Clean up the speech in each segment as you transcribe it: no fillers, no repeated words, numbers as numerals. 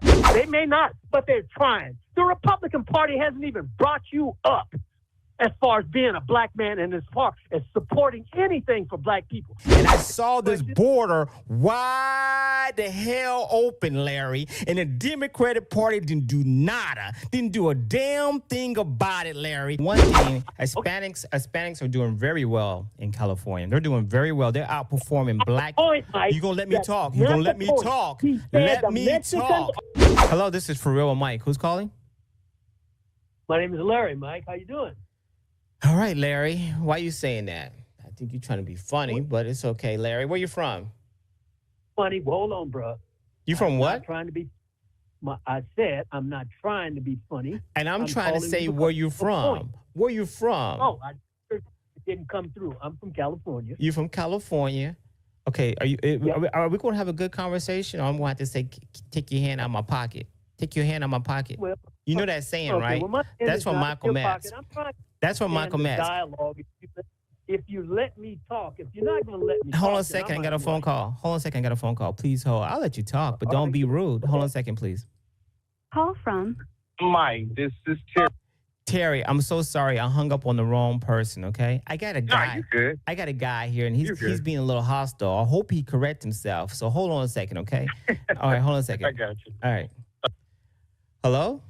Democrats. They may not, but they're trying. The Republican Party hasn't even brought you up as far as being a black man and as far as supporting anything for black people. And I saw this border wide the hell open, Larry, and the Democratic Party didn't do nada, didn't do a damn thing about it, Larry. One thing, Hispanics are doing very well in California. They're doing very well. They're outperforming black. You gonna let me talk? You gonna let me talk? Let me talk. Hello, this is For Real with Mike. Who's calling? My name is Larry, Mike. How you doing? All right, Larry. Why are you saying that? I think you're trying to be funny, but it's okay, Larry. Where you from? Funny? Well, hold on, bro. You from what? I'm not trying to be. I said I'm not trying to be funny. And I'm trying to say where you from. Where you from? Oh, it didn't come through. I'm from California. You from California? Okay. Are we going to have a good conversation, or I'm going to have to say, take your hand out of my pocket? Take your hand out of my pocket. Well, you know that saying, right? Well, that's from Michael Max. That's from Michael Max. Dialogue. If you let me talk, if you're not going to let me Hold talk. on a second. I got a phone call. Hold on a second. I got a phone call. Please hold. I'll let you talk, but don't be rude. Hold on a second, please. Call from Mike. This is Terry. Terry, I'm so sorry. I hung up on the wrong person, okay? I got a guy. No, you good. I got a guy here, and he's being a little hostile. I hope he corrects himself. So hold on a second, okay? All right, hold on a second. I got you. All right. Hello?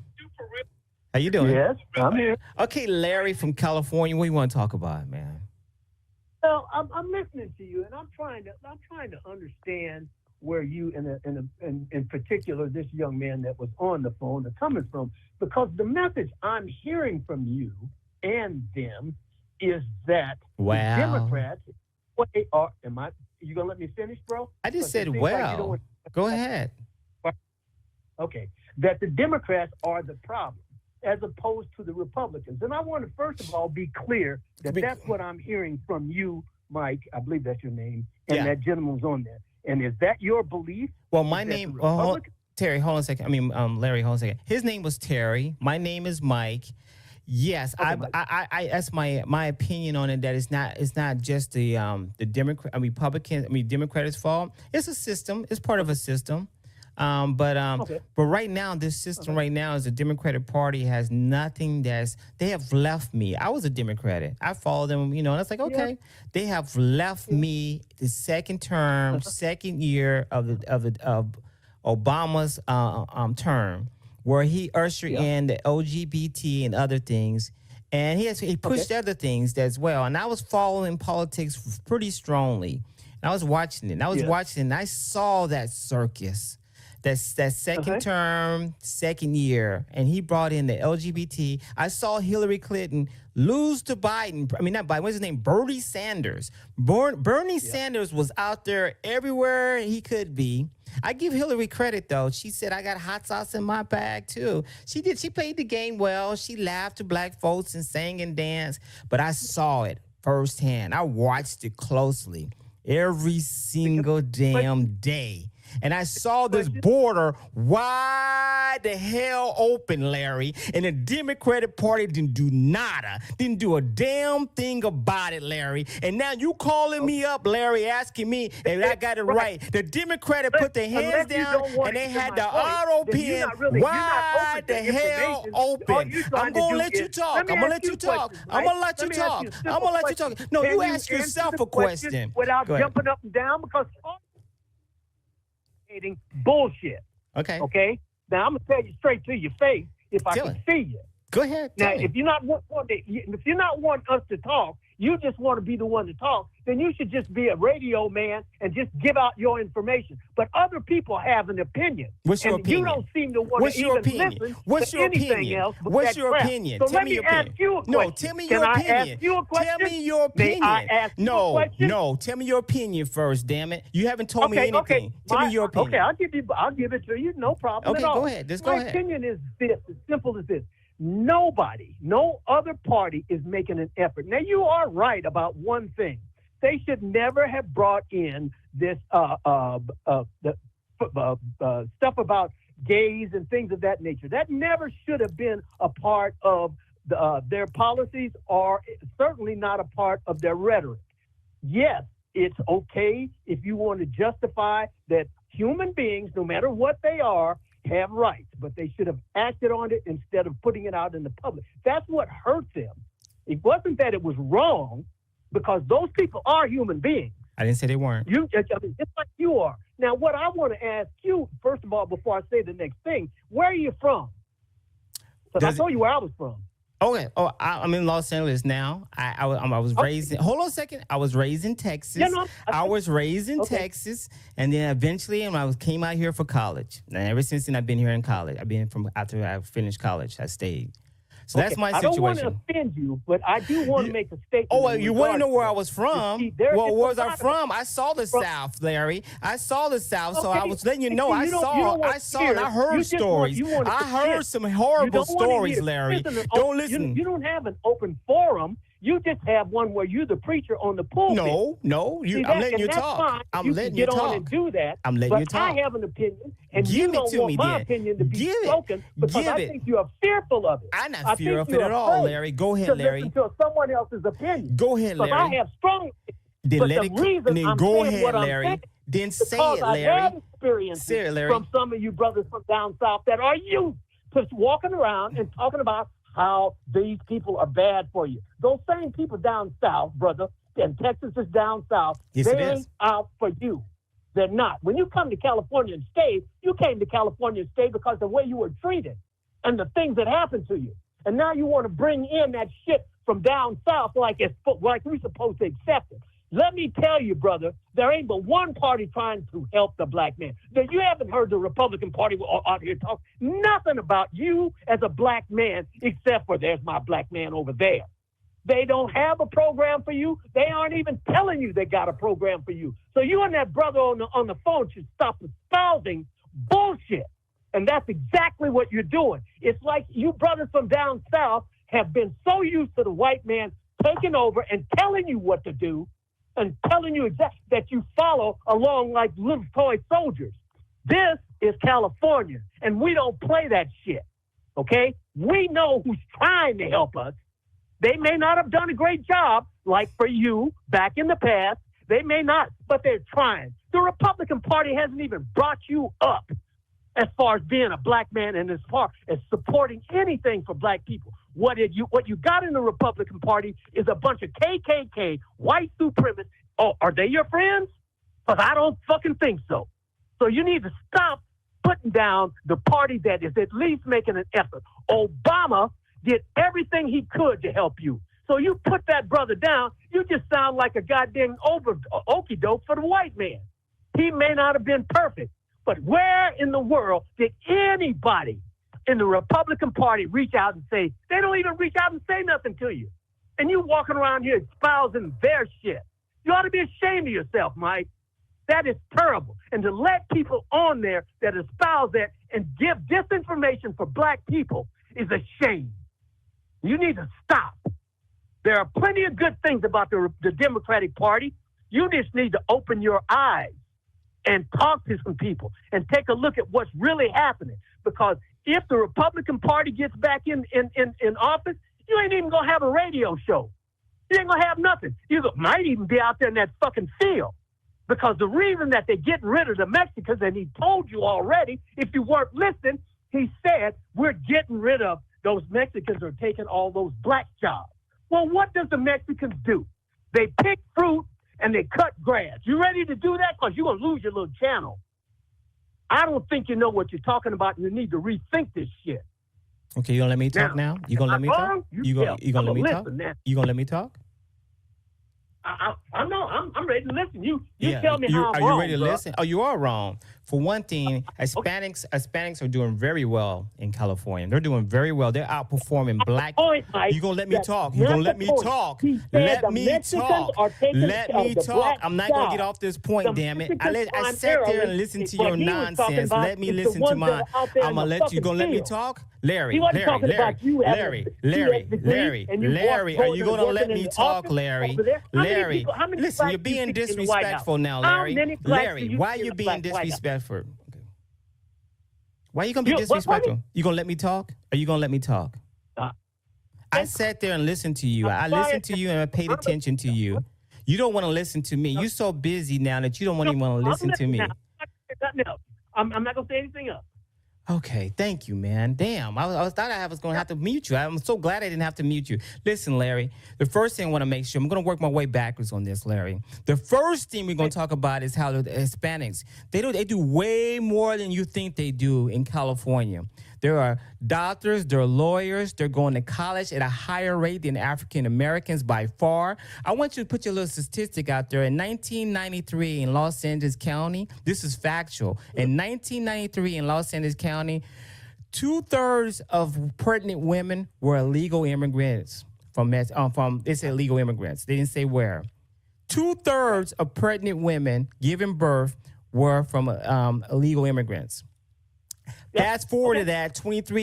How you doing? Yes, I'm here. Okay, Larry from California. What do you want to talk about, man? Well, I'm listening to you, and I'm trying to understand where you, in particular, this young man that was on the phone, are coming from, because the message I'm hearing from you and them is that the Democrats, what they are. You gonna let me finish, bro? I just said, well. Go ahead. Okay, that the Democrats are the problem, as opposed to the Republicans. And I want to, first of all, be clear that that's what I'm hearing from you, Mike. I believe that's your name, and that gentleman's on there. And is that your belief? Well, my name, Terry, hold on a second. Larry, hold on a second. His name was Terry. My name is Mike. Yes, okay, I that's my opinion on it. That it's not just the Democrats' fault. It's a system. It's part of a system. But right now, this system right now is the Democratic Party has nothing they have left me. I was a Democrat. I followed them, and it's like, okay, they have left me the second year of Obama's term, where he ushered in the LGBT and other things. And he pushed other things as well. And I was following politics pretty strongly. And I was watching it. And I saw that circus. That second term, second year, and he brought in the LGBT. I saw Hillary Clinton lose to Biden. I mean, not Biden. What's his name? Bernie Sanders. Bernie Sanders was out there everywhere he could be. I give Hillary credit, though. She said, I got hot sauce in my bag, too. She did. She played the game well. She laughed to black folks and sang and danced. But I saw it firsthand. I watched it closely every single damn day. And I saw this border wide the hell open, Larry, and the Democratic Party didn't do nada, didn't do a damn thing about it, Larry. And now you calling me up, Larry, asking me if I got it right. The Democratic put their hands down and they had the auto pin wide the hell open. I'm going to let you talk. I'm going to let you talk. I'm going to let you talk. I'm going to let you talk. No, you ask yourself a question. Without jumping up and down, because bullshit. Okay. Now I'm gonna tell you straight to your face if I can see you. Go ahead. Now, if you're not wanting us to talk, you just want to be the one to talk, then you should just be a radio man and just give out your information. But other people have an opinion. What's your opinion? You don't seem to want to even listen to anything else. What's your opinion? So let me ask you a question. No, tell me your opinion. Can I ask you a question? Tell me your opinion. May I ask you a question? No, tell me your opinion first, damn it. You haven't told me anything. Tell me your opinion. Okay, I'll give it to you. No problem at all. Go ahead. Just go ahead. My opinion is this, as simple as this. Nobody, no other party is making an effort. Now, you are right about one thing. They should never have brought in this stuff about gays and things of that nature. That never should have been a part of their policies, or certainly not a part of their rhetoric. Yes, it's okay if you want to justify that human beings, no matter what they are, have rights, but they should have acted on it instead of putting it out in the public. That's what hurt them. It wasn't that it was wrong, because those people are human beings. I didn't say they weren't. Just like you are. Now, what I want to ask you, first of all, before I say the next thing, where are you from? Because I told you where I was from. Okay. Oh, I'm in Los Angeles now. I was raised in, hold on a second. I was raised in Texas. Yeah, no, I was raised in Texas, and then eventually came out here for college. And ever since then, I've been here in college. I've been from after I finished college, I stayed. So that's my situation. I don't want to offend you, but I do want to make a statement. Oh, well, you want to know where I was from? Well, where was I from? I saw the South, Larry. I saw the South, so I was letting you know. I saw, and I heard stories. I heard some horrible stories, Larry. Don't listen. You don't have an open forum. You just have one where you're the preacher on the pulpit. No. I'm letting you talk. I'm letting you talk. Get on and do that. I'm letting you talk. But I have an opinion, and you don't want my opinion to be spoken because I think you are fearful of it. I'm not fearful of it at all, Larry. Go ahead, Larry. Listen to someone else's opinion. Go ahead, Larry. But I have strong. Then let it go ahead, Larry. Then say it, Larry. I have experiences from some of you brothers from down south that are you just walking around and talking about how these people are bad for you. Those same people down south, brother, and Texas is down south, they ain't out for you. They're not. When you come to California and stay, you came to California and stay because of the way you were treated and the things that happened to you. And now you want to bring in that shit from down south like we're supposed to accept it. Let me tell you, brother, there ain't but one party trying to help the black man. You haven't heard the Republican Party out here talk nothing about you as a black man, except for there's my black man over there. They don't have a program for you. They aren't even telling you they got a program for you. So you and that brother on the phone should stop espousing bullshit. And that's exactly what you're doing. It's like you brothers from down south have been so used to the white man taking over and telling you what to do, and telling you exactly that you follow along like little toy soldiers. This is California, and we don't play that shit, okay? We know who's trying to help us. They may not have done a great job, like for you back in the past. They may not, but they're trying. The Republican Party hasn't even brought you up as far as being a black man and as far as supporting anything for black people. What you got in the Republican Party is a bunch of KKK, white supremacists. Oh, are they your friends? Because I don't fucking think so. So you need to stop putting down the party that is at least making an effort. Obama did everything he could to help you. So you put that brother down, you just sound like a goddamn okie doke for the white man. He may not have been perfect, but where in the world did anybody in the Republican Party reach out and say, they don't even reach out and say nothing to you. And you walking around here espousing their shit. You ought to be ashamed of yourself, Mike. That is terrible. And to let people on there that espouse that and give disinformation for black people is a shame. You need to stop. There are plenty of good things about the Democratic Party. You just need to open your eyes and talk to some people and take a look at what's really happening. Because if the Republican Party gets back in office, you ain't even going to have a radio show. You ain't going to have nothing. You might even be out there in that fucking field. Because the reason that they're getting rid of the Mexicans, and he told you already, if you weren't listening, he said, we're getting rid of those Mexicans are taking all those black jobs. Well, what does the Mexicans do? They pick fruit and they cut grass. You ready to do that? Because you're going to lose your little channel. I don't think you know what you're talking about, and you need to rethink this shit. Okay, you going to let me talk now? You going to let me talk? You going to let me talk? You going to let me talk? I'm ready to listen. You tell me how I'm wrong. Are you ready to bro. listen? Oh, you are wrong. For one thing, Hispanics are doing very well in California. They're doing very well. They're outperforming black. You gonna let me talk? You gonna let me talk? Let me talk. Let me talk. I'm not gonna get off this point, damn it. I sat there and listened to your nonsense. Let me listen to my. I'm gonna let you. Gonna let me talk? Larry, are you gonna let me talk, Larry? Listen, you're being disrespectful now, Larry. Larry, why are you being disrespectful? Okay. Why are you gonna be disrespectful? You gonna let me talk? Are you gonna let me talk? I sat there and listened to you. I listened to you and I paid attention to you. You don't want to listen to me. You're so busy now that you don't even want to listen to me. I'm not gonna say anything else. Okay, thank you, man. Damn, I thought I was going to have to mute you. I'm so glad I didn't have to mute you. Listen, Larry, the first thing I want to make sure, I'm going to work my way backwards on this, Larry. The first thing we're going to talk about is how the Hispanics, they do way more than you think they do in California. There are doctors, there are lawyers, they're going to college at a higher rate than African Americans by far. I want you to put your little statistic out there. In 1993 in Los Angeles County, this is factual. In 1993 in Los Angeles County, 2/3 of pregnant women were illegal immigrants they said illegal immigrants. They didn't say where. 2/3 of pregnant women giving birth were from illegal immigrants. Fast forward to that, 23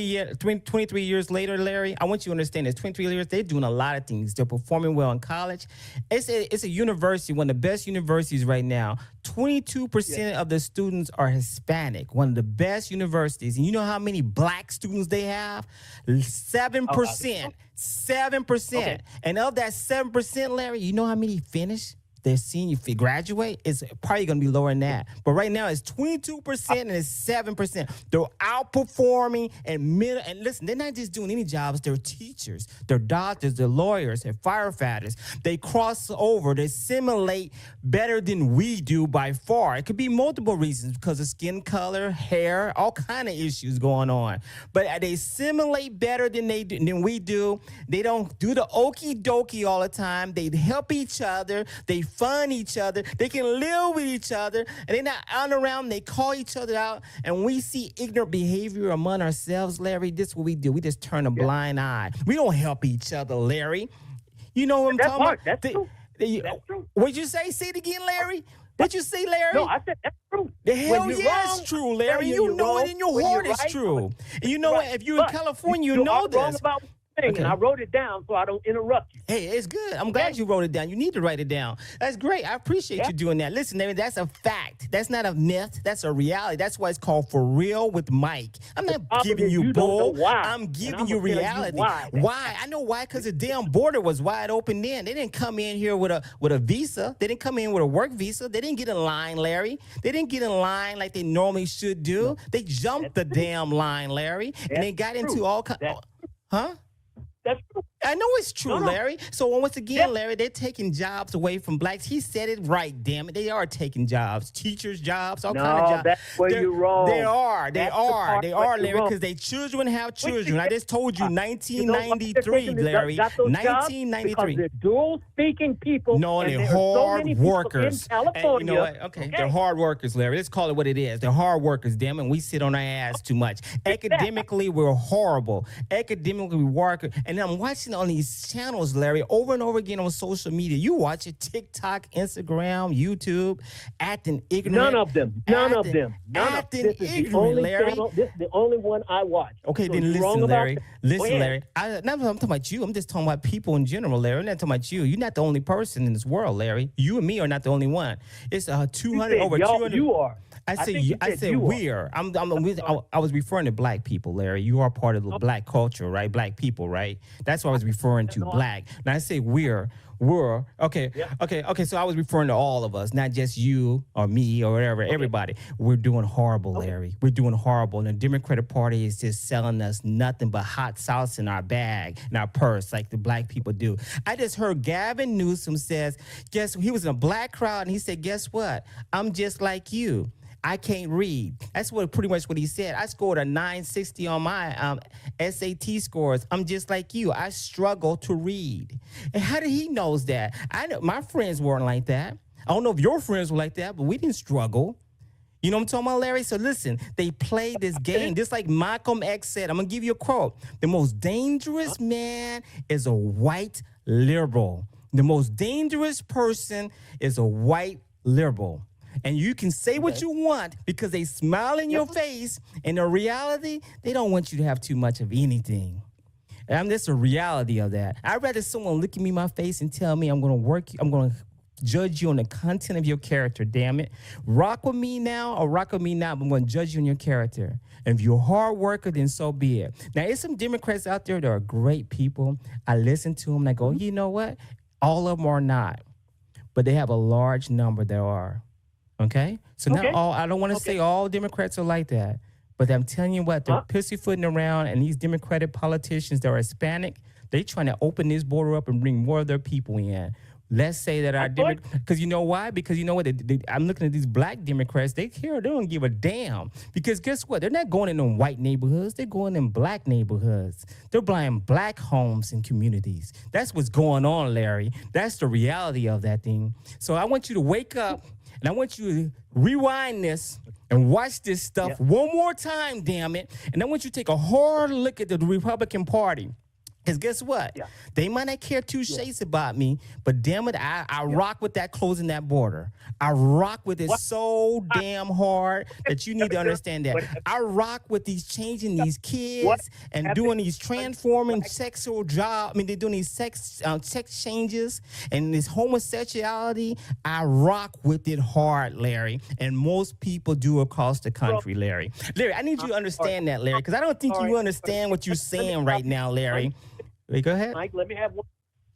years later, Larry, I want you to understand this. 23 years, they're doing a lot of things. They're performing well in college. It's a university, one of the best universities right now. 22% of the students are Hispanic, one of the best universities. And you know how many black students they have? 7%. 7%. Okay. And of that 7%, Larry, you know how many finish? Their senior graduate, it's probably going to be lower than that. But right now it's 22% and it's 7%. They're outperforming and listen, they're not just doing any jobs. They're teachers, they're doctors, they're lawyers, they're firefighters. They cross over, they assimilate better than we do by far. It could be multiple reasons because of skin color, hair, all kind of issues going on. But they assimilate better than we do. They don't do the okie dokie all the time. They help each other. They fund each other. They can live with each other. And they're not out and around. They call each other out. And we see ignorant behavior among ourselves, Larry. This is what we do. We just turn a blind eye. We don't help each other, Larry. You know what I'm talking about? That's true. That's true. What'd you say? Say it again, Larry. What'd you say, Larry? No, I said that's true. The hell yeah, it's true, Larry. You know it in your heart it's true. And you know what? If you're in California, you know this. Okay. And I wrote it down so I don't interrupt you. Hey, it's good. I'm glad you wrote it down. You need to write it down. That's great. I appreciate you doing that. Listen, Larry, that's a fact. That's not a myth. That's a reality. That's why it's called For Real with Mike. I'm not giving you bull. I'm giving you reality. Why? I know why, because the damn border was wide open then. They didn't come in here with a visa. They didn't come in with a work visa. They didn't get in line, Larry. They didn't get in line like they normally should do. No. They jumped the damn line, Larry, and they got into all kinds. Huh? That's true. I know it's true, Larry. So once again, Larry, they're taking jobs away from blacks. He said it right, damn it. They are taking jobs, teachers' jobs, all kind of jobs. That's where you're wrong. They are, Larry, because they children have children. I just told you 1993, Larry. 1993. Because they're dual-speaking people. No, they're hard workers. And you know what? Okay, they're hard workers, Larry. Let's call it what it is. They're hard workers, damn it. And we sit on our ass too much. Academically, we're horrible. Academically, we work. And I'm watching on these channels, Larry, over and over again on social media. You watch it, TikTok, Instagram, YouTube, acting ignorant. None of them. Acting ignorant, Larry. This is the only one I watch. Okay, so then listen, Larry. Listen, Larry. I'm talking about you. I'm just talking about people in general, Larry. I'm not talking about you. You're not the only person in this world, Larry. You and me are not the only one. It's 200 over 200. You are. I said we're. I was referring to black people, Larry. You are part of the black culture, right? Black people, right? That's what I was referring to, black. Now I say we're. Okay. So I was referring to all of us, not just you or me or whatever. Everybody. We're doing horrible, Larry. We're doing horrible, and the Democratic Party is just selling us nothing but hot sauce in our bag, in our purse, like the black people do. I just heard Gavin Newsom says, he was in a black crowd, and he said, guess what? I'm just like you. I can't read. That's pretty much what he said. I scored a 960 on my SAT scores. I'm just like you. I struggle to read. And how did he know that? I know my friends weren't like that. I don't know if your friends were like that, but we didn't struggle. You know what I'm talking about, Larry? So listen, they play this game just like Malcolm X said. I'm going to give you a quote. The most dangerous man is a white liberal. The most dangerous person is a white liberal. And you can say what you want because they smile in your face. And in reality, they don't want you to have too much of anything. And that's the reality of that. I'd rather someone look at me in my face and tell me I'm going to judge you on the content of your character, damn it. Rock with me now or rock with me now, but I'm going to judge you on your character. And if you're a hard worker, then so be it. Now, there's some Democrats out there that are great people. I listen to them and I go, you know what? All of them are not. But they have a large number that are. Okay? So not all, I don't want to say all Democrats are like that. But I'm telling you what, they're pussyfooting around, and these Democratic politicians that are Hispanic, they trying to open this border up and bring more of their people in. Let's say that our Democrats, because you know why? Because you know what? I'm looking at these black Democrats. They don't give a damn. Because guess what? They're not going in them white neighborhoods. They're going in black neighborhoods. They're buying black homes and communities. That's what's going on, Larry. That's the reality of that thing. So I want you to wake up, and I want you to rewind this and watch this stuff one more time, damn it. And I want you to take a hard look at the Republican Party. Because guess what? Yeah. They might not care two shades about me, but damn it, I rock with that closing that border. I rock with it so damn hard that you need to understand that. I rock with these changing these kids and doing these transforming sexual job. I mean, they're doing these sex changes and this homosexuality. I rock with it hard, Larry. And most people do across the country, Larry. Larry, I need you to understand that, Larry, because I don't think you understand what you're saying right now, Larry. Wait, go ahead. Mike, let me have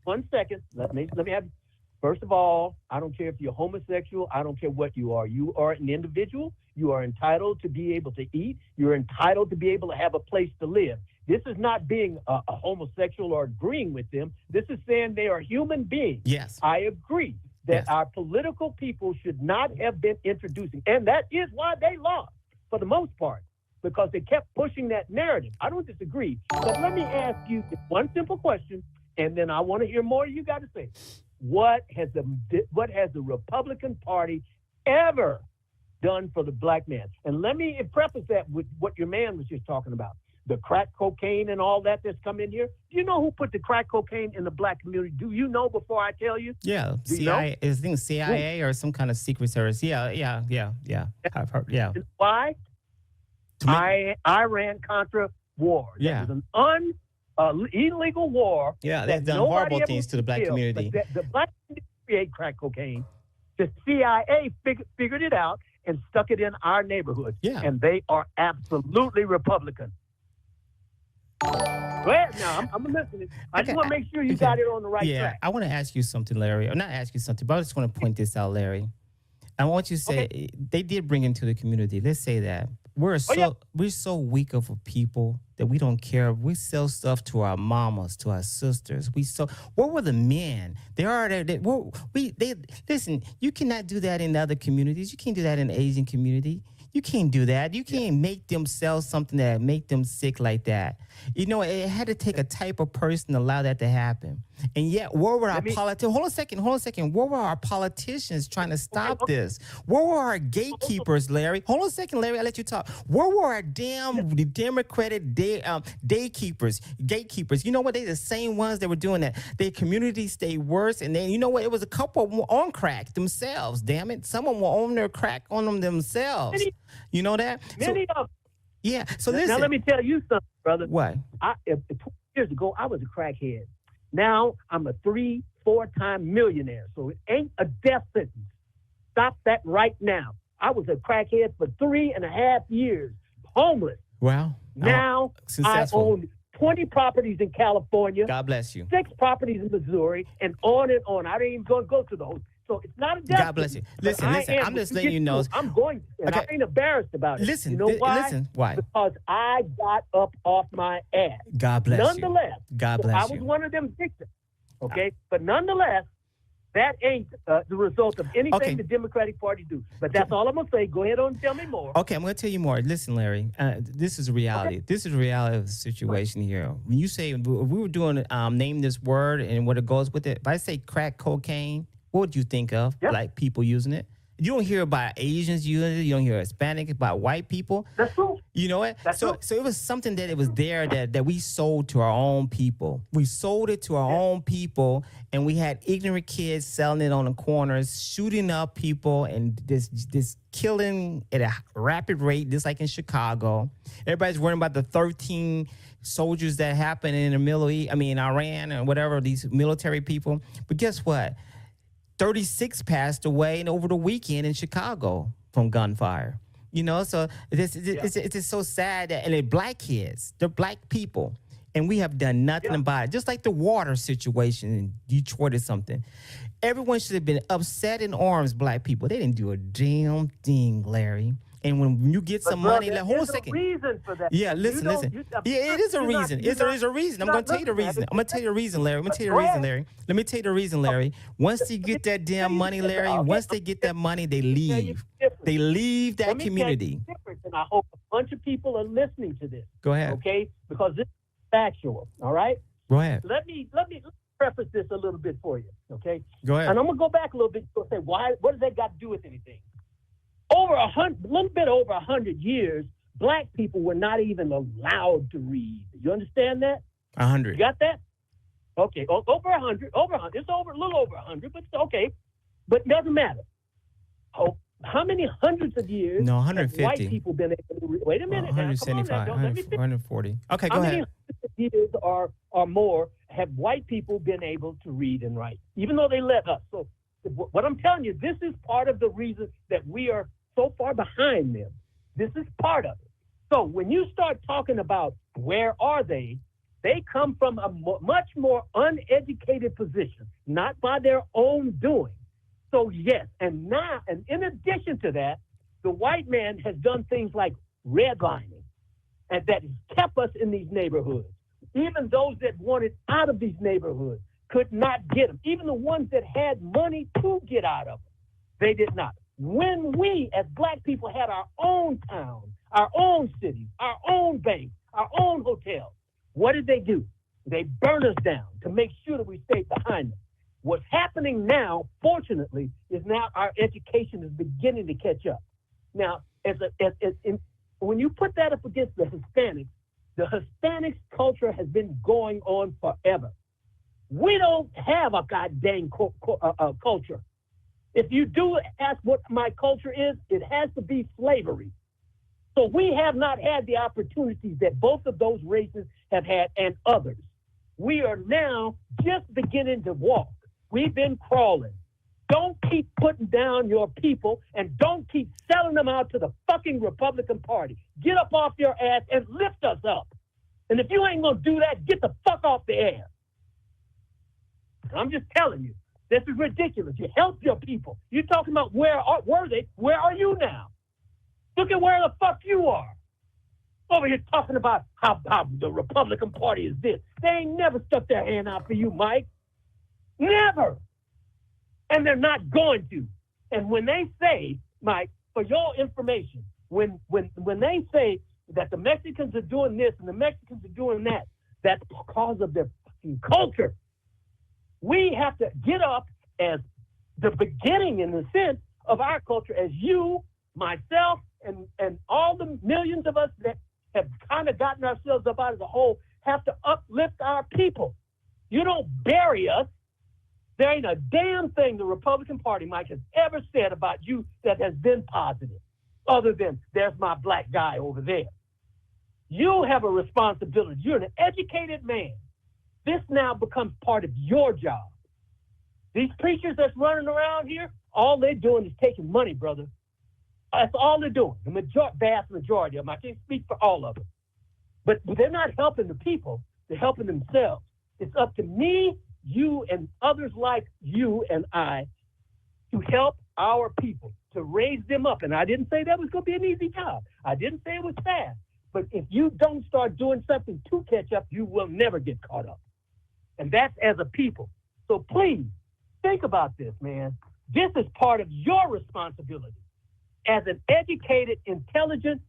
one second. Let me have. First of all, I don't care if you're homosexual. I don't care what you are. You are an individual. You are entitled to be able to eat. You're entitled to be able to have a place to live. This is not being a homosexual or agreeing with them. This is saying they are human beings. Yes. I agree that our political people should not have been introducing, and that is why they lost for the most part, because they kept pushing that narrative. I don't disagree, but let me ask you one simple question, and then I want to hear more you got to say. What has the Republican Party ever done for the black man? And let me preface that with what your man was just talking about, the crack cocaine and all that's come in here. Do you know who put the crack cocaine in the black community? Do you know before I tell you? Yeah, CIA. I think CIA or some kind of secret service. Yeah. I've heard. Yeah. And why? Iran-Contra war. Yeah. It was an illegal war. Yeah, they've done horrible things to the black community. The black community create crack cocaine. The CIA figured it out and stuck it in our neighborhood. Yeah. And they are absolutely Republican. Go ahead now. I'm listening. I just want to make sure you got it on the right track. I want to ask you something, Larry. Or not ask you something, but I just want to point this out, Larry. I want you to say they did bring into the community. Let's say that. We're so weak of a people that we don't care. We sell stuff to our mamas, to our sisters. Where were the men? Listen, you cannot do that in other communities. You can't do that in the Asian community. You can't do that. You can't make them sell something that make them sick like that. You know, it had to take a type of person to allow that to happen. And yet, where were our politicians? Hold on a second. Where were our politicians trying to stop this? Where were our gatekeepers, Larry? Hold on a second, Larry. I'll let you talk. Where were our damn Democratic gatekeepers? You know what? They're the same ones that were doing that. Their communities stay worse. And then, you know what? It was a couple of them on crack themselves, damn it. Some of them were on their crack on them themselves. You know that? Many of them. Yeah. So listen. Now, let me tell you something, brother. What? 20 years ago, I was a crackhead. Now I'm a 3-4-time millionaire. So it ain't a death sentence. Stop that right now. I was a crackhead for 3.5 years, homeless. Wow. Now I own 20 properties in California. God bless you. 6 properties in Missouri, and on and on. I didn't even go to the whole. So it's not a death. God bless you. Listen, I'm just letting you know. I'm going, and I ain't embarrassed about it. Listen, you know why? Why? Because I got up off my ass. God bless Nonetheless, you. God bless you. I was one of them victims. Okay, but nonetheless, that ain't the result of anything the Democratic Party do. But that's all I'm gonna say. Go ahead on and tell me more. Okay, I'm gonna tell you more. Listen, Larry, this is reality. Okay. This is the reality of the situation here. When you say we were doing name this word and what it goes with it, if I say crack cocaine, what would you think of? Yep. Like people using it? You don't hear about Asians using it. You don't hear Hispanic, about white people. That's true. You know what? So it was something that it was there that we sold to our own people. We sold it to our own people, and we had ignorant kids selling it on the corners, shooting up people, and this killing at a rapid rate, just like in Chicago. Everybody's worrying about the 13 soldiers that happened in the Middle East, Iran and whatever, these military people. But guess what? 36 passed away over the weekend in Chicago from gunfire. You know, so it's just so sad that, and they're black kids, they're black people, and we have done nothing about it. Just like the water situation in Detroit or something. Everyone should have been upset in arms, black people. They didn't do a damn thing, Larry. And when you get some money, hold on a second. Reason for that. Yeah, listen. Yeah, it is a reason. There is a reason. I'm going to tell you the reason. I'm going to tell you the reason, Larry. Let me tell you the reason, Larry. Once you get that damn money, Larry, once they get that money, they leave. They leave that community. And I hope a bunch of people are listening to this. Go ahead. Okay? Because this is factual. All right? Go ahead. Let me preface this a little bit for you. Okay? Go ahead. And I'm going to go back a little bit and say, what does that got to do with anything? A little bit over 100 years, black people were not even allowed to read. You understand that? 100. You got that? Okay, over 100. It's a little over 100, but it's okay. But it doesn't matter. Oh, how many hundreds of years? No, 150. Have white people been able to read? Wait a minute. 175, 140. Okay, go ahead. How many years or more have white people been able to read and write, even though they let us? So what I'm telling you, this is part of the reason that we are so far behind them. This is part of it. So when you start talking about where are they come from a much more uneducated position, not by their own doing. So yes, and in addition to that, the white man has done things like redlining, and that has kept us in these neighborhoods. Even those that wanted out of these neighborhoods could not get them. Even the ones that had money to get out of them, they did not. When we, as black people, had our own town, our own cities, our own banks, our own hotels, what did they do? They burned us down to make sure that we stayed behind them. What's happening now, fortunately, is now our education is beginning to catch up. Now, when you put that up against the Hispanics culture has been going on forever. We don't have a goddamn culture. If you do ask what my culture is, it has to be slavery. So we have not had the opportunities that both of those races have had and others. We are now just beginning to walk. We've been crawling. Don't keep putting down your people and don't keep selling them out to the fucking Republican Party. Get up off your ass and lift us up. And if you ain't going to do that, get the fuck off the air. I'm just telling you. This is ridiculous. You help your people. You're talking about were they? Where are you now? Look at where the fuck you are. Over here talking about how the Republican Party is this. They ain't never stuck their hand out for you, Mike. Never. And they're not going to. And when they say, Mike, for your information, when they say that the Mexicans are doing this and the Mexicans are doing that, that's because of their fucking culture. We have to get up as the beginning, in the sense, of our culture, as you, myself, and all the millions of us that have kind of gotten ourselves up out of the hole have to uplift our people. You don't bury us. There ain't a damn thing the Republican Party, Mike, has ever said about you that has been positive, other than there's my black guy over there. You have a responsibility. You're an educated man. This now becomes part of your job. These preachers that's running around here, all they're doing is taking money, brother. That's all they're doing. The vast majority of them. I can't speak for all of them. But they're not helping the people. They're helping themselves. It's up to me, you, and others like you and I to help our people, to raise them up. And I didn't say that was going to be an easy job. I didn't say it was fast. But if you don't start doing something to catch up, you will never get caught up. And that's as a people. So please, think about this, man. This is part of your responsibility. As an educated, intelligent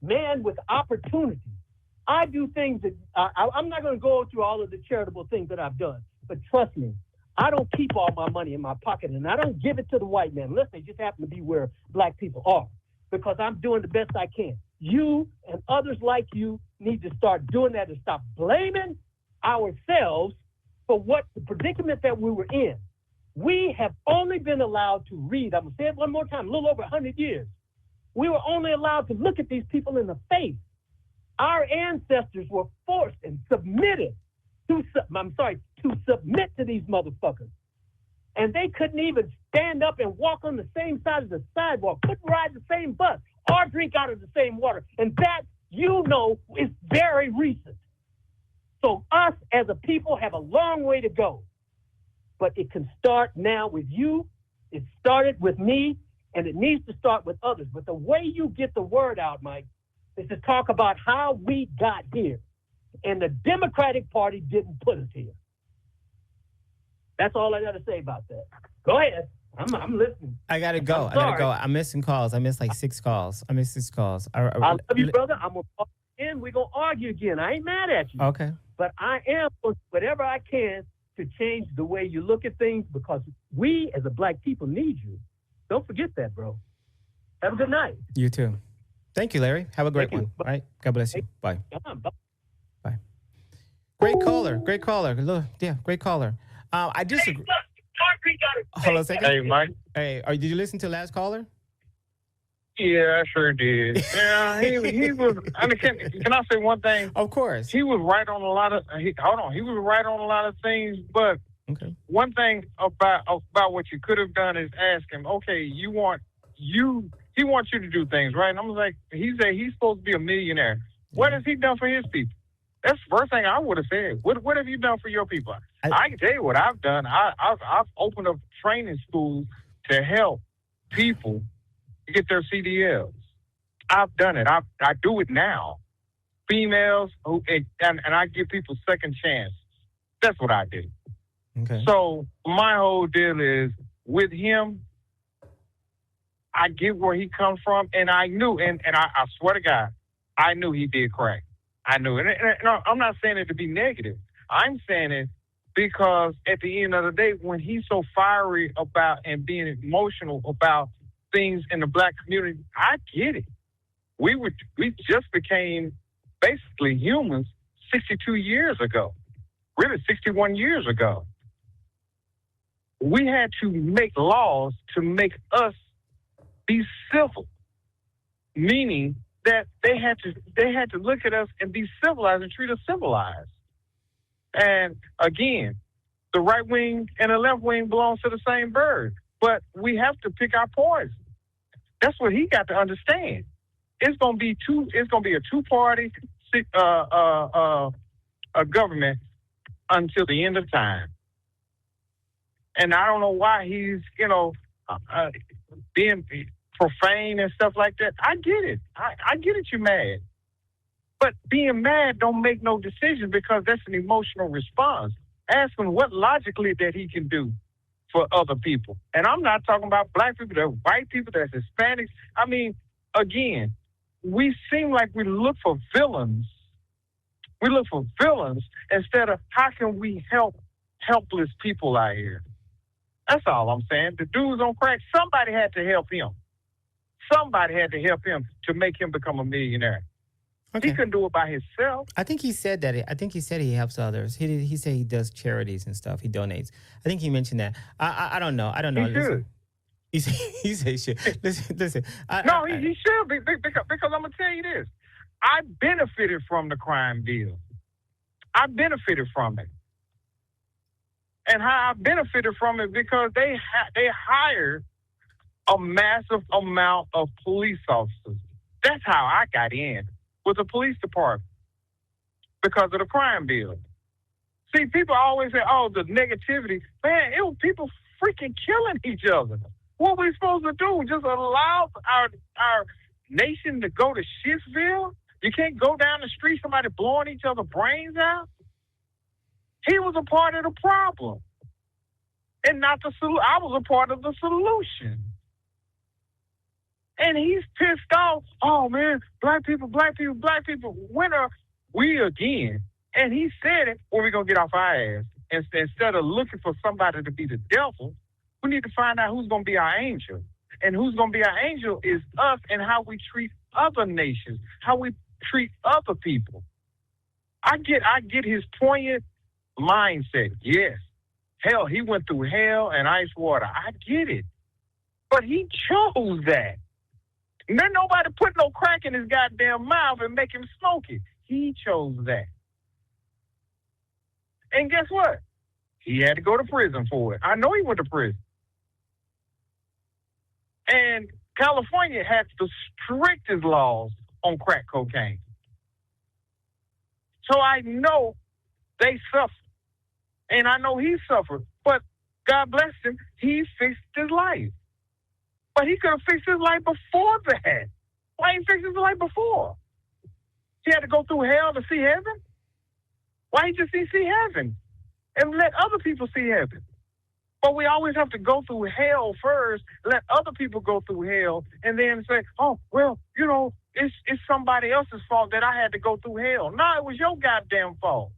man with opportunity, I do things that I'm not going to go through all of the charitable things that I've done, but trust me, I don't keep all my money in my pocket, and I don't give it to the white man unless they just happen to be where black people are, because I'm doing the best I can. You and others like you need to start doing that and stop blaming ourselves for what the predicament that we were in. We have only been allowed to read, I'm going to say it one more time, a little over 100 years. We were only allowed to look at these people in the face. Our ancestors were forced and submitted to submit to these motherfuckers. And they couldn't even stand up and walk on the same side of the sidewalk, couldn't ride the same bus or drink out of the same water. And that, is very recent. So us as a people have a long way to go. But it can start now with you. It started with me. and it needs to start with others. But the way you get the word out, Mike, is to talk about how we got here. And the Democratic Party didn't put us here. That's all I got to say about that. Go ahead. I'm listening. I gotta go. I'm missing calls. I missed like 6 calls. I love you, brother. I'm gonna talk again. We're gonna argue again. I ain't mad at you. Okay. But I am going to do whatever I can to change the way you look at things, because we as a black people need you. Don't forget that, bro. Have a good night. You too. Thank you, Larry. Have a great one. All right. God bless you. Bye. Bye. Great caller. Great caller. Look, yeah, great caller. I disagree. Hold on a second. Hey, Mike. Hey, did you listen to last caller? Yeah, I sure did. Yeah, he was. I mean, can I say one thing? Of course. He was right on a lot of. He was right on a lot of things, but one thing about what you could have done is ask him. Okay, he wants you to do things right. And I'm like, he's supposed to be a millionaire. What has he done for his people? That's the first thing I would have said. What have you done for your people? I can tell you what I've done. I've opened up training schools to help people get their CDLs. I've done it. I do it now. Females and I give people second chance. That's what I do. Okay. So my whole deal is with him. I get where he comes from, and I knew, and I swear to God, I knew he did crack. I knew it. And I'm not saying it to be negative. I'm saying it because at the end of the day, when he's so fiery about and being emotional about things in the black community, I get it. We just became basically humans 62 years ago, really 61 years ago. We had to make laws to make us be civil, meaning that they had to look at us and be civilized and treat us civilized. And again, the right wing and the left wing belongs to the same bird, but we have to pick our poison. That's what he got to understand. It's gonna be a two-party government until the end of time. And I don't know why he's being profane and stuff like that. I get it. I get it. You're mad, but being mad don't make no decision because that's an emotional response. Ask him what logically that he can do for other people. And I'm not talking about black people, they're white people, they're Hispanics. I mean, again, we seem like we look for villains. We look for villains instead of how can we help helpless people out here. That's all I'm saying. The dude's on crack. Somebody had to help him. Somebody had to help him to make him become a millionaire. Okay. He couldn't do it by himself. I think he said that. I think he said he helps others. He said he does charities and stuff. He donates. I think he mentioned that. I don't know. He should. He said he should. Listen. He should be because I'm gonna tell you this. I benefited from the crime deal. I benefited from it, and how I benefited from it because they hired a massive amount of police officers. That's how I got in with the police department because of the crime bill. See, people always say, "Oh, the negativity." Man, it was people freaking killing each other. What we supposed to do? Just allow our nation to go to Shitsville? You can't go down the street, somebody blowing each other's brains out? He was a part of the problem and not the solution. I was a part of the solution. And he's pissed off. Oh, man, black people. When are we again? And he said it, when we going to get off our ass. Instead of looking for somebody to be the devil, we need to find out who's going to be our angel. And who's going to be our angel is us and how we treat other nations, how we treat other people. I get his poignant mindset. Yes. Hell, he went through hell and ice water. I get it. But he chose that. And then nobody put no crack in his goddamn mouth and make him smoke it. He chose that. And guess what? He had to go to prison for it. I know he went to prison. And California has the strictest laws on crack cocaine. So I know they suffer. And I know he suffered. But God bless him, he fixed his life. But he could have fixed his life before that. Why didn't he fix his life before? He had to go through hell to see heaven? Why didn't he see heaven and let other people see heaven? But we always have to go through hell first, let other people go through hell, and then say, oh, well, it's somebody else's fault that I had to go through hell. No, it was your goddamn fault.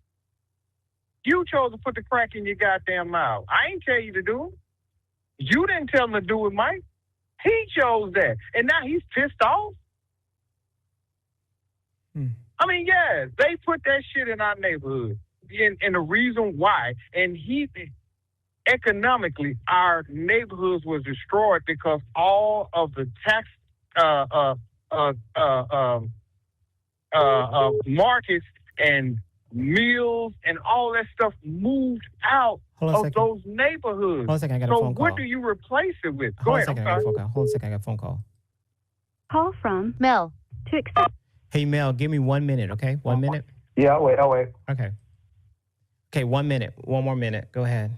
You chose to put the crack in your goddamn mouth. I ain't tell you to do it. You didn't tell him to do it, Mike. He chose that. And now he's pissed off. I mean, yeah, they put that shit in our neighborhood. And the reason why, and economically, our neighborhoods was destroyed because all of the tax markets and mills and all that stuff moved out of those neighborhoods. Hold on a second, I got a phone call. What do you replace it with? Go ahead, I'm sorry. Hold on a second, I got a phone call. Call from Mel to accept. Hey, Mel, give me 1 minute, okay? 1 minute? Yeah, I'll wait. Okay. Okay, 1 minute. One more minute. Go ahead.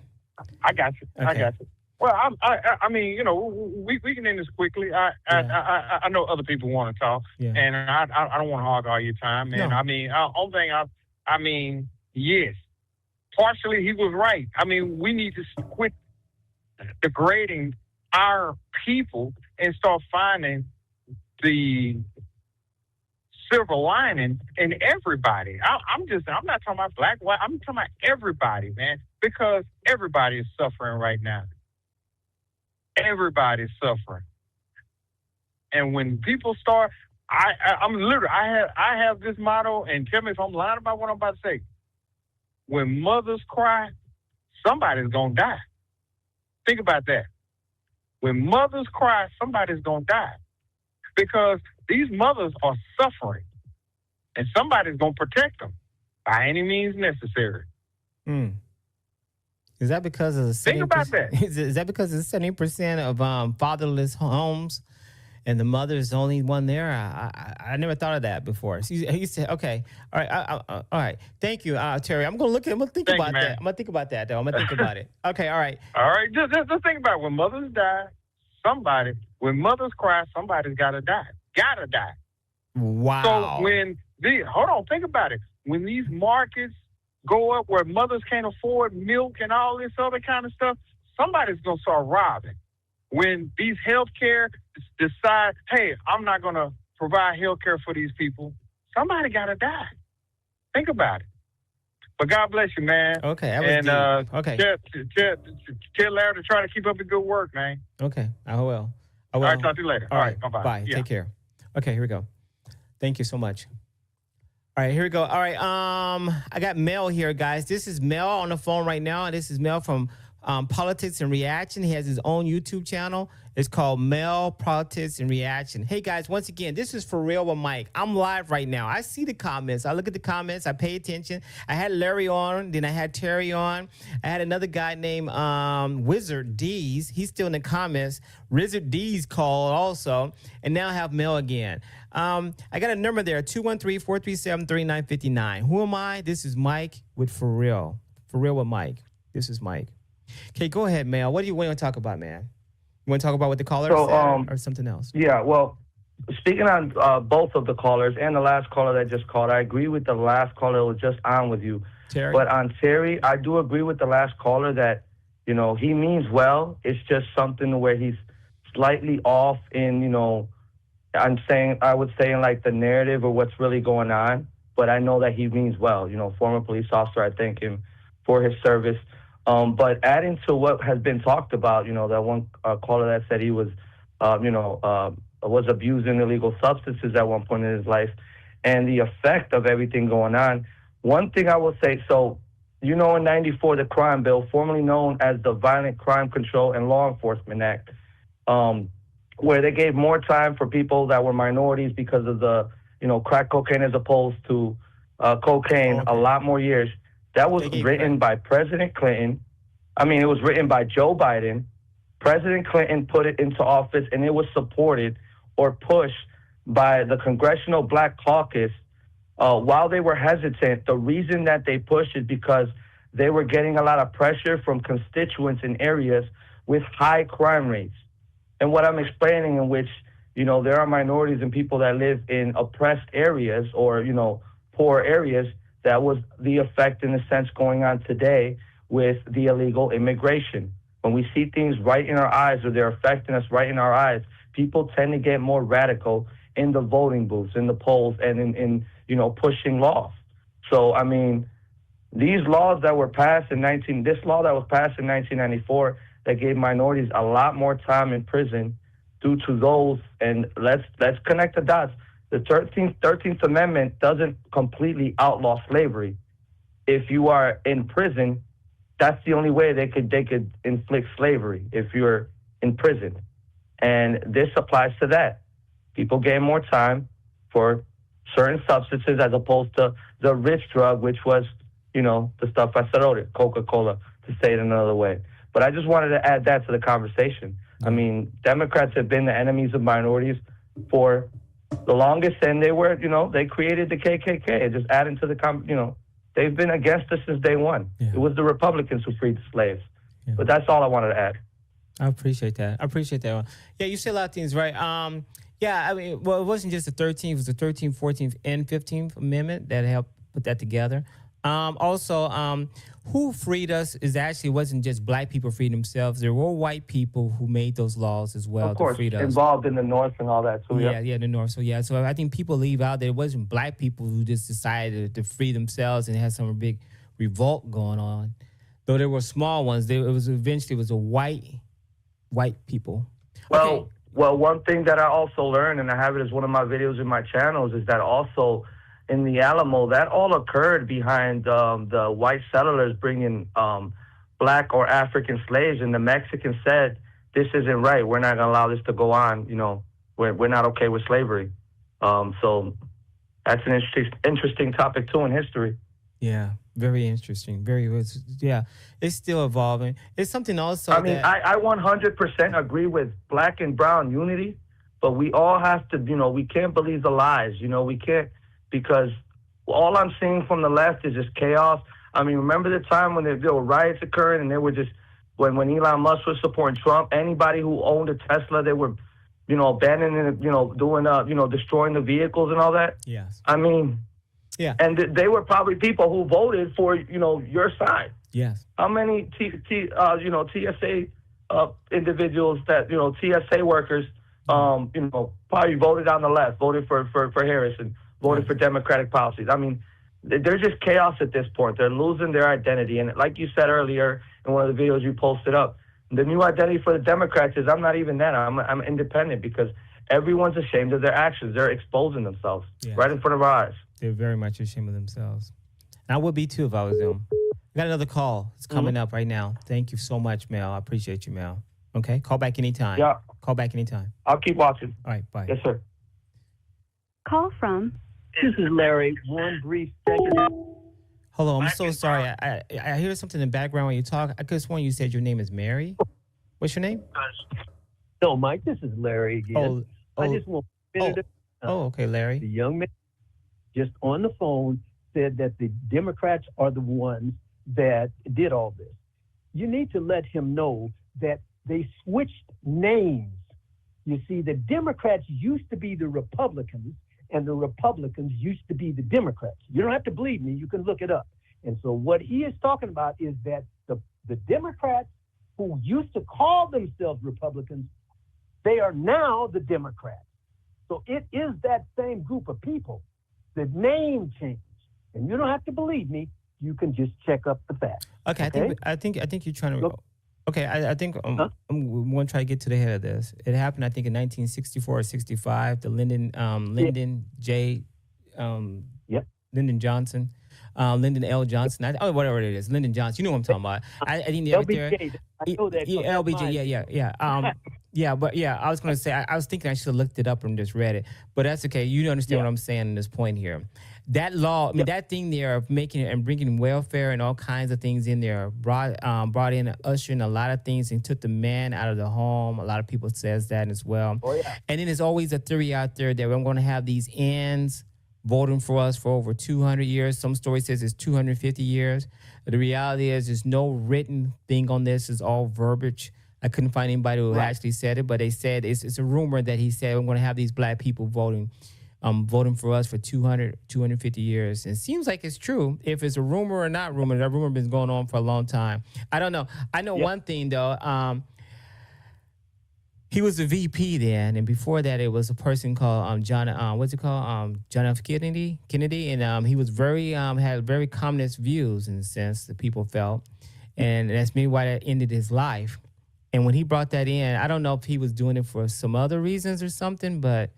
I got you. Okay. I got you. Well, I mean, we can end this quickly. I know other people want to talk, and I don't want to hog all your time, man. No. I mean, only thing yes, partially he was right. I mean, we need to quit degrading our people and start finding the silver lining in everybody. I'm not talking about black, white. I'm talking about everybody, man, because everybody is suffering right now. Everybody's suffering. And when people start, I have this motto, and tell me if I'm lying about what I'm about to say. When mothers cry, somebody's gonna die. Think about that. When mothers cry, somebody's gonna die. Because these mothers are suffering, and somebody's going to protect them by any means necessary. Is that because of the 70%? Think about that. Is that because of the 70% of fatherless homes, and the mother is the only one there? I never thought of that before. So he said, okay, all right, all right. Thank you, Terry. I'm going to think about that. I'm going to think about that, though. I'm going to think about it. Okay, all right. All right, just think about it. When mothers die, when mothers cry, somebody's got to die. Gotta die. Wow. So hold on, think about it. When these markets go up where mothers can't afford milk and all this other kind of stuff, somebody's going to start robbing. When these healthcare decide, hey, I'm not going to provide healthcare for these people, somebody got to die. Think about it. But God bless you, man. Okay, that was deep. Okay. Tell Larry to try to keep up the good work, man. Okay, I will. All right, talk to you later. All right, bye-bye. Bye, Take care. Okay, here we go. Thank you so much. All right, here we go. All right, I got Mel here, guys. This is Mel on the phone right now. This is Mel from Politics and Reaction. He has his own YouTube channel. It's called Mel Politics and Reaction. Hey, guys, once again, this is For Real with Mike. I'm live right now. I see the comments. I look at the comments. I pay attention. I had Larry on. Then I had Terry on. I had another guy named Wizard D's. He's still in the comments. Wizard D's called also. And now I have Mel again. I got a number there, 213-437-3959. Who am I? This is Mike with For Real. For Real with Mike. This is Mike. Okay, go ahead, Mel. What do you want to talk about, man? You want to talk about what the caller said or something else? Yeah, well, speaking on both of the callers and the last caller that just called, I agree with the last caller that was just on with you. Terry? But on Terry, I do agree with the last caller that, he means well. It's just something where he's slightly off in, I would say in like the narrative or what's really going on. But I know that he means well. Former police officer, I thank him for his service. But adding to what has been talked about, that one caller that said he was, was abusing illegal substances at one point in his life and the effect of everything going on. One thing I will say, in 94, the crime bill, formerly known as the Violent Crime Control and Law Enforcement Act, where they gave more time for people that were minorities because of the, crack cocaine as opposed to cocaine, a lot more years. That was written by President Clinton. It was written by Joe Biden. President Clinton put it into office, and it was supported or pushed by the Congressional Black Caucus. While they were hesitant, the reason that they pushed is because they were getting a lot of pressure from constituents in areas with high crime rates. And what I'm explaining, in which, there are minorities and people that live in oppressed areas or, poor areas, that was the effect, in a sense, going on today with the illegal immigration. When we see things right in our eyes, or they're affecting us right in our eyes, people tend to get more radical in the voting booths, in the polls, and in pushing laws. So, I mean, these laws that were passed this law that was passed in 1994 that gave minorities a lot more time in prison due to those, and let's connect the dots. The 13th Amendment doesn't completely outlaw slavery. If you are in prison, that's the only way they could inflict slavery, if you're in prison. And this applies to that. People gain more time for certain substances as opposed to the rich drug, which was, the stuff I said earlier, Coca-Cola, to say it another way. But I just wanted to add that to the conversation. I mean, Democrats have been the enemies of minorities for the longest, and they were, they created the KKK, just adding to the, they've been against us since day one. Yeah. It was the Republicans who freed the slaves. Yeah. But that's all I wanted to add. I appreciate that. Yeah, you say a lot of things, right? Yeah, I mean, well, it wasn't just the 13th, it was the 13th, 14th, and 15th Amendment that helped put that together. Also, who freed us wasn't just black people freed themselves. There were white people who made those laws as well. Of course, to free us. Involved in the North and all that too. Yeah, the North. So I think people leave out that it wasn't black people who just decided to free themselves and had some big revolt going on. Though there were small ones, it was a white people. Well, one thing that I also learned, and I have it as one of my videos in my channels, is that also in the Alamo, that all occurred behind the white settlers bringing black or African slaves, and the Mexicans said, this isn't right. We're not going to allow this to go on. We're not okay with slavery. So that's an interesting topic, too, in history. Yeah, very interesting. It's still evolving. It's something also I mean, I 100% agree with black and brown unity, but we all have to, we can't believe the lies. We can't, because all I'm seeing from the left is just chaos. I mean, remember the time when there were riots occurring, and they were just, when Elon Musk was supporting Trump, anybody who owned a Tesla, they were, abandoning it, doing, destroying the vehicles and all that. Yes. I mean, yeah. And they were probably people who voted for, your side. Yes. How many, TSA individuals that, TSA workers, probably voted on the left, voted for Harris, and voted for Democratic policies. I mean, they're just chaos at this point. They're losing their identity. And like you said earlier in one of the videos you posted up, the new identity for the Democrats is I'm not even that. I'm independent, because everyone's ashamed of their actions. They're exposing themselves right in front of our eyes. They're very much ashamed of themselves. And I would be too if I was them. I got another call. It's coming up right now. Thank you so much, Mel. I appreciate you, Mel. Okay? Call back anytime. Yeah. Call back anytime. I'll keep watching. All right, bye. Yes, sir. Call from. This is Larry. One brief second. Hello, I'm so sorry. I hear something in the background when you talk. I could have sworn you said your name is Mary. What's your name? No, Mike, this is Larry again. I just want to finish it. Okay, Larry. The young man just on the phone said that the Democrats are the ones that did all this. You need to let him know that they switched names. You see, the Democrats used to be the Republicans, and the Republicans used to be the Democrats. You don't have to believe me. You can look it up. And so what he is talking about is that the Democrats who used to call themselves Republicans, they are now the Democrats. So it is that same group of people. The name changed. And you don't have to believe me. You can just check up the facts. Okay? I think you're trying to... Okay, I think I'm going to try to get to the head of this. It happened, I think, in 1964 or 65. The Lyndon Johnson, Lyndon L. Johnson. Whatever it is, Lyndon Johnson. You know what I'm talking about. I think LBJ. I know that. Yeah, LBJ. Yeah. But I was going to say, I was thinking I should have looked it up and just read it. But that's okay. You understand what I'm saying in this point here. That law, that thing there of making it and bringing welfare and all kinds of things in there brought in, ushering a lot of things and took the man out of the home. A lot of people says that as well. Oh, yeah. And then there's always a theory out there that we're going to have these ends voting for us for over 200 years. Some story says it's 250 years. The reality is there's no written thing on this. It's all verbiage. I couldn't find anybody who Right. actually said it, but they said it's a rumor that he said, I'm going to have these black people voting for us for 250 years. And it seems like it's true. If it's a rumor or not rumor, that rumor has been going on for a long time. I don't know. I know one thing, though. He was a VP then, and before that, it was a person called John. What's it called? John F. Kennedy. And he was had very communist views in the sense that people felt, and that's maybe why that ended his life. And when he brought that in, I don't know if he was doing it for some other reasons or something, but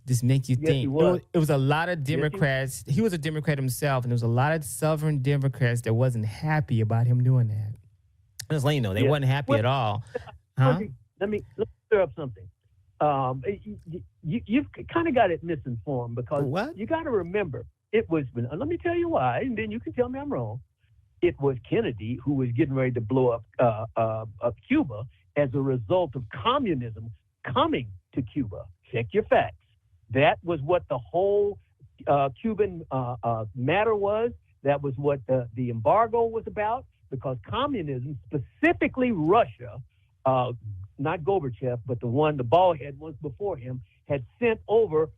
just make you think. It was a lot of Democrats. He was a Democrat himself, and there was a lot of Southern Democrats that wasn't happy about him doing that. Just letting you know, they wasn't happy at all. Huh? Let me clear up something. You've kind of got it misinformed because you got to remember it was. Let me tell you why, and then you can tell me I'm wrong. It was Kennedy who was getting ready to blow up Cuba as a result of communism coming to Cuba. Check your facts. That was what the whole Cuban matter was. That was what the embargo was about, because communism, specifically Russia, not Gorbachev, but the bald-head ones before him, had sent over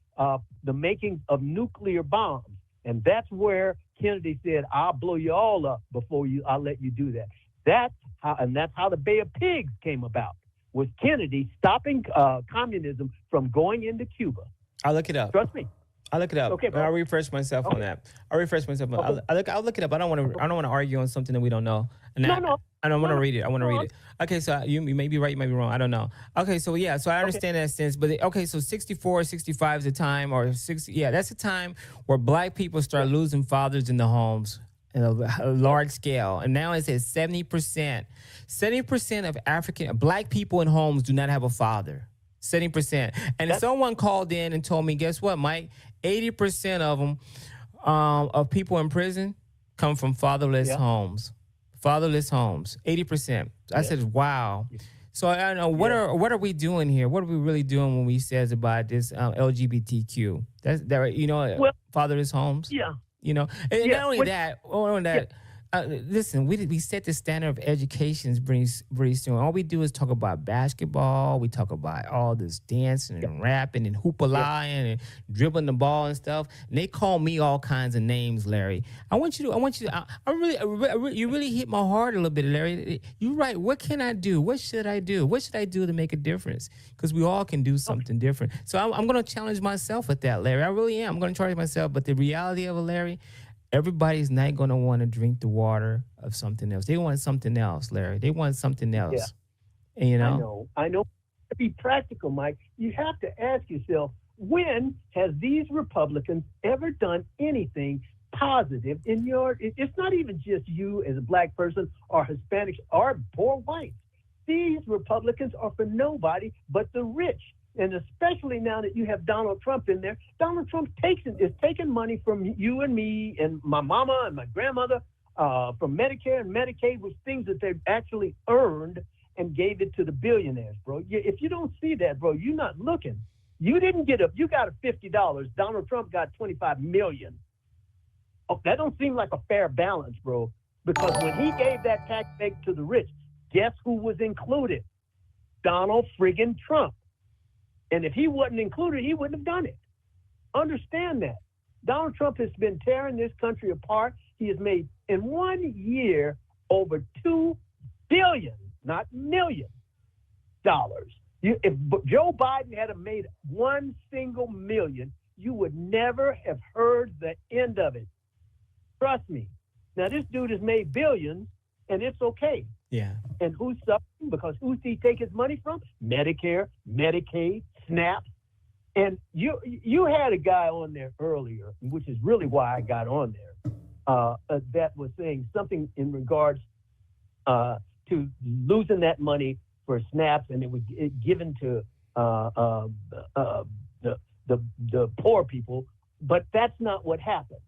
the making of nuclear bombs. And that's where Kennedy said, I'll blow you all up before I'll let you do that. That's how the Bay of Pigs came about, was Kennedy stopping communism from going into Cuba. I'll look it up. Trust me. I'll look it up. Okay, I'll refresh myself on that. I'll refresh myself. Okay. I'll look it up. I don't want to argue on something that we don't know. And I don't want to read it. I want to read it. Okay, so you may be right, you may be wrong. I don't know. Okay, so yeah, so I understand that sense. But so 64, 65 is the time, or 60. Yeah, that's the time where black people start losing fathers in the homes in a large scale. And now it says 70%. 70% of black people in homes do not have a father. 70%. And someone called in and told me, guess what, Mike? 80% of them, of people in prison, come from fatherless homes. Fatherless homes, 80%. I said, wow. So I don't know, what are we doing here? What are we really doing when we says about this LGBTQ? Fatherless homes. Yeah. And not only that, listen, we set the standard of education pretty soon. All we do is talk about basketball. We talk about all this dancing and rapping and hoopalaing and dribbling the ball and stuff. And they call me all kinds of names, Larry. You really hit my heart a little bit, Larry. You're right. What can I do? What should I do? What should I do to make a difference? Because we all can do something different. So I'm going to challenge myself with that, Larry. I really am. I'm going to challenge myself. But the reality of it, Larry, everybody's not going to want to drink the water of something else. They want something else, Larry. They want something else. Yeah. And, I know. To be practical, Mike, you have to ask yourself, when has these Republicans ever done anything positive in it's not even just you as a black person or Hispanics or poor whites. These Republicans are for nobody but the rich. And especially now that you have Donald Trump in there, Donald Trump is taking money from you and me and my mama and my grandmother from Medicare and Medicaid, which things that they've actually earned, and gave it to the billionaires, bro. If you don't see that, bro, you're not looking. You didn't you got a $50. Donald Trump got $25 million. Oh, that don't seem like a fair balance, bro. Because when he gave that tax break to the rich, guess who was included? Donald friggin' Trump. And if he wasn't included, he wouldn't have done it. Understand that. Donald Trump has been tearing this country apart. He has made, in 1 year, over $2 billion, not million, dollars. If Joe Biden had made one single million, you would never have heard the end of it. Trust me. Now, this dude has made billions, and it's okay. Yeah. And who's suffering? Because who's he take his money from? Medicare, Medicaid, SNAP. And you had a guy on there earlier, which is really why I got on there, that was saying something in regards to losing that money for SNAP, and it was given to the poor people. But that's not what happened.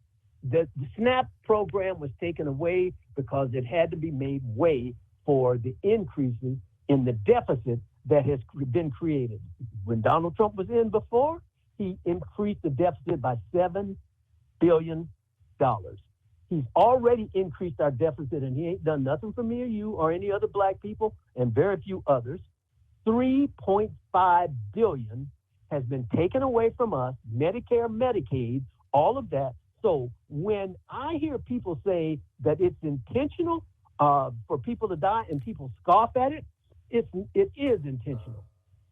The SNAP program was taken away because it had to be made way for the increases in the deficit that has been created. When Donald Trump was in before, he increased the deficit by $7 billion. He's already increased our deficit, and he ain't done nothing for me or you or any other black people and very few others. $3.5 billion has been taken away from us, Medicare, Medicaid, all of that. So when I hear people say that it's intentional for people to die and people scoff at it, it is intentional.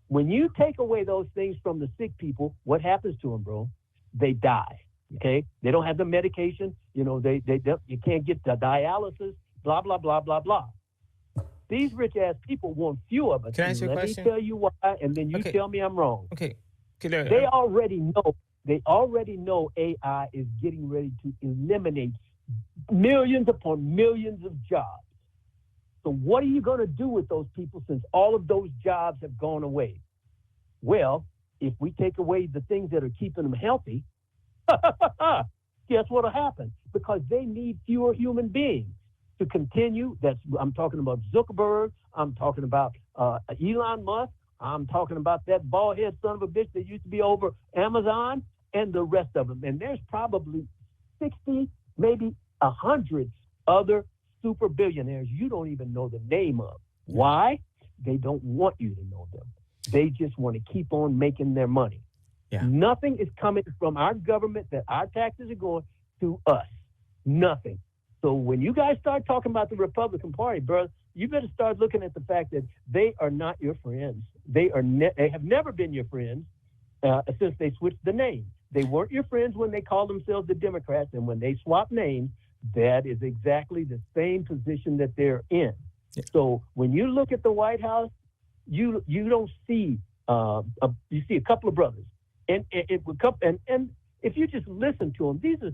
When you take away those things from the sick people, what happens to them, bro? They die. Okay, they don't have the medication. You know, you can't get the dialysis. Blah blah blah blah blah. These rich ass people want few of us. Can I ask you a question? Let me tell you why, and then you tell me I'm wrong. Okay. They already know. They already know AI is getting ready to eliminate millions upon millions of jobs. So what are you going to do with those people since all of those jobs have gone away? Well, if we take away the things that are keeping them healthy, guess what will happen? Because they need fewer human beings to continue. I'm talking about Zuckerberg. I'm talking about Elon Musk. I'm talking about that bald-head son of a bitch that used to be over Amazon and the rest of them. And there's probably 60, maybe 100 other super billionaires you don't even know the name of. Why? They don't want you to know them. They just want to keep on making their money. Yeah. Nothing is coming from our government that our taxes are going to us. Nothing. So when you guys start talking about the Republican Party, bro, you better start looking at the fact that they are not your friends. They have never been your friends since they switched the name. They weren't your friends when they called themselves the Democrats, and when they swapped names, that is exactly the same position that they're in. Yeah. So when you look at the White House, you don't see you see a couple of brothers, and if you just listen to them, these are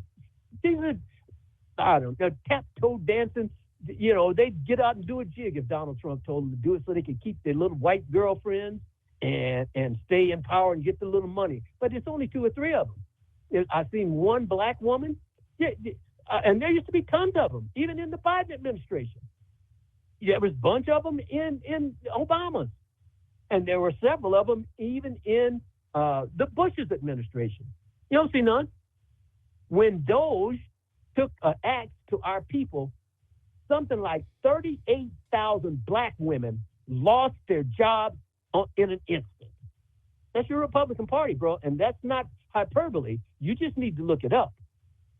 I don't know, tap-toe dancing. You know, they'd get out and do a jig if Donald Trump told them to do it so they could keep their little white girlfriends and stay in power and get the little money. But it's only 2 or 3 of them. I've seen one black woman, and there used to be tons of them, even in the Biden administration. There was a bunch of them in Obama's, and there were several of them even in the Bush's administration. You don't see none. When Doge took an axe to our people, something like 38,000 black women lost their jobs in an instant. That's your Republican Party, bro, and that's not hyperbole. You just need to look it up.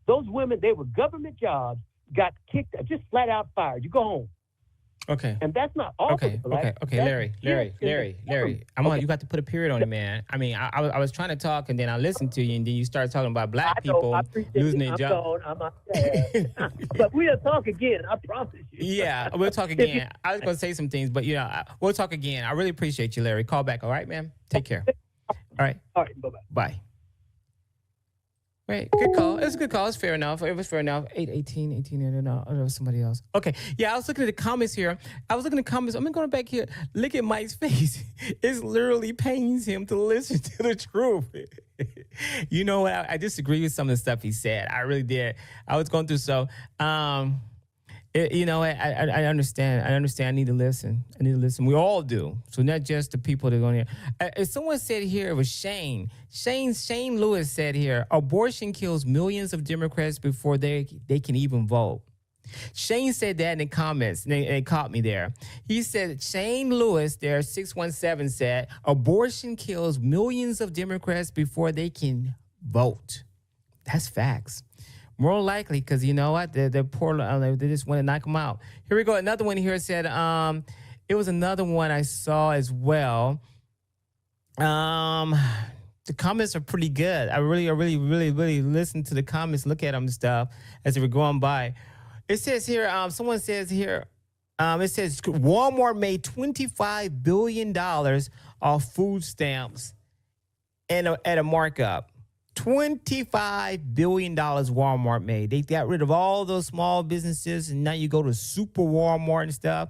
Those women, they were government jobs, got kicked, just flat out fired. You go home. Okay. And that's not all. Okay. Larry. You got to put a period on it, man. I mean, I was trying to talk, and then I listened to you, and then you started talking about black people losing their job. But we'll talk again. I promise you. Yeah, we'll talk again. I was going to say some things, but we'll talk again. I really appreciate you, Larry. Call back. All right, man. Take care. All right. All right. Bye-bye. Bye. Right, good call. It's a good call. It's fair enough. It was fair enough. 18, no, there was somebody else. Okay, yeah, I was looking at the comments here. I'm going back here. Look at Mike's face. It literally pains him to listen to the truth. You know what? I disagree with some of the stuff he said. I really did. I was going through I understand. I need to listen. We all do. So not just the people that are going here. Someone said here, it was Shane. Shane Lewis said here, abortion kills millions of Democrats before they can even vote. Shane said that in the comments, and it caught me there. He said, Shane Lewis there, 617, said, abortion kills millions of Democrats before they can vote. That's facts. More likely, because you know what? They're poor. They just want to knock them out. Here we go. Another one here said, it was another one I saw as well. The comments are pretty good. I really listen to the comments, look at them and stuff as they were going by. It says here, someone says here, it says Walmart made $25 billion off food stamps at a markup. $25 billion Walmart made. They got rid of all those small businesses, and now you go to Super Walmart and stuff.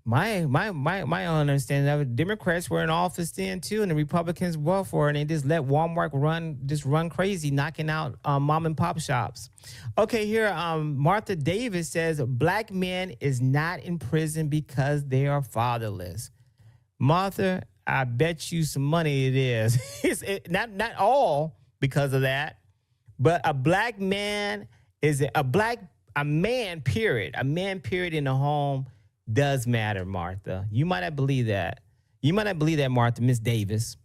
My understanding of it, Democrats were in office then too, and the Republicans were for it, and they just let Walmart run crazy, knocking out mom and pop shops. Okay, here Martha Davis says black men is not in prison because they are fatherless. Martha, I bet you some money it is. Not all because of that, but a black man is it a man, period. A man, period, in the home does matter, Martha. You might not believe that. You might not believe that, Martha, Miss Davis.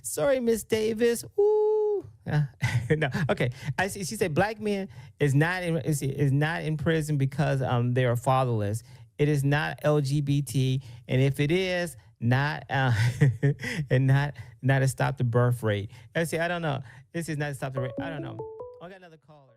Sorry, Miss Davis. Ooh. No, okay. She said black men is not in prison because they are fatherless. It is not LGBT, and if it is, not and not to stop the birth rate. I don't know. This is not to stop the rate. I don't know. I got another caller.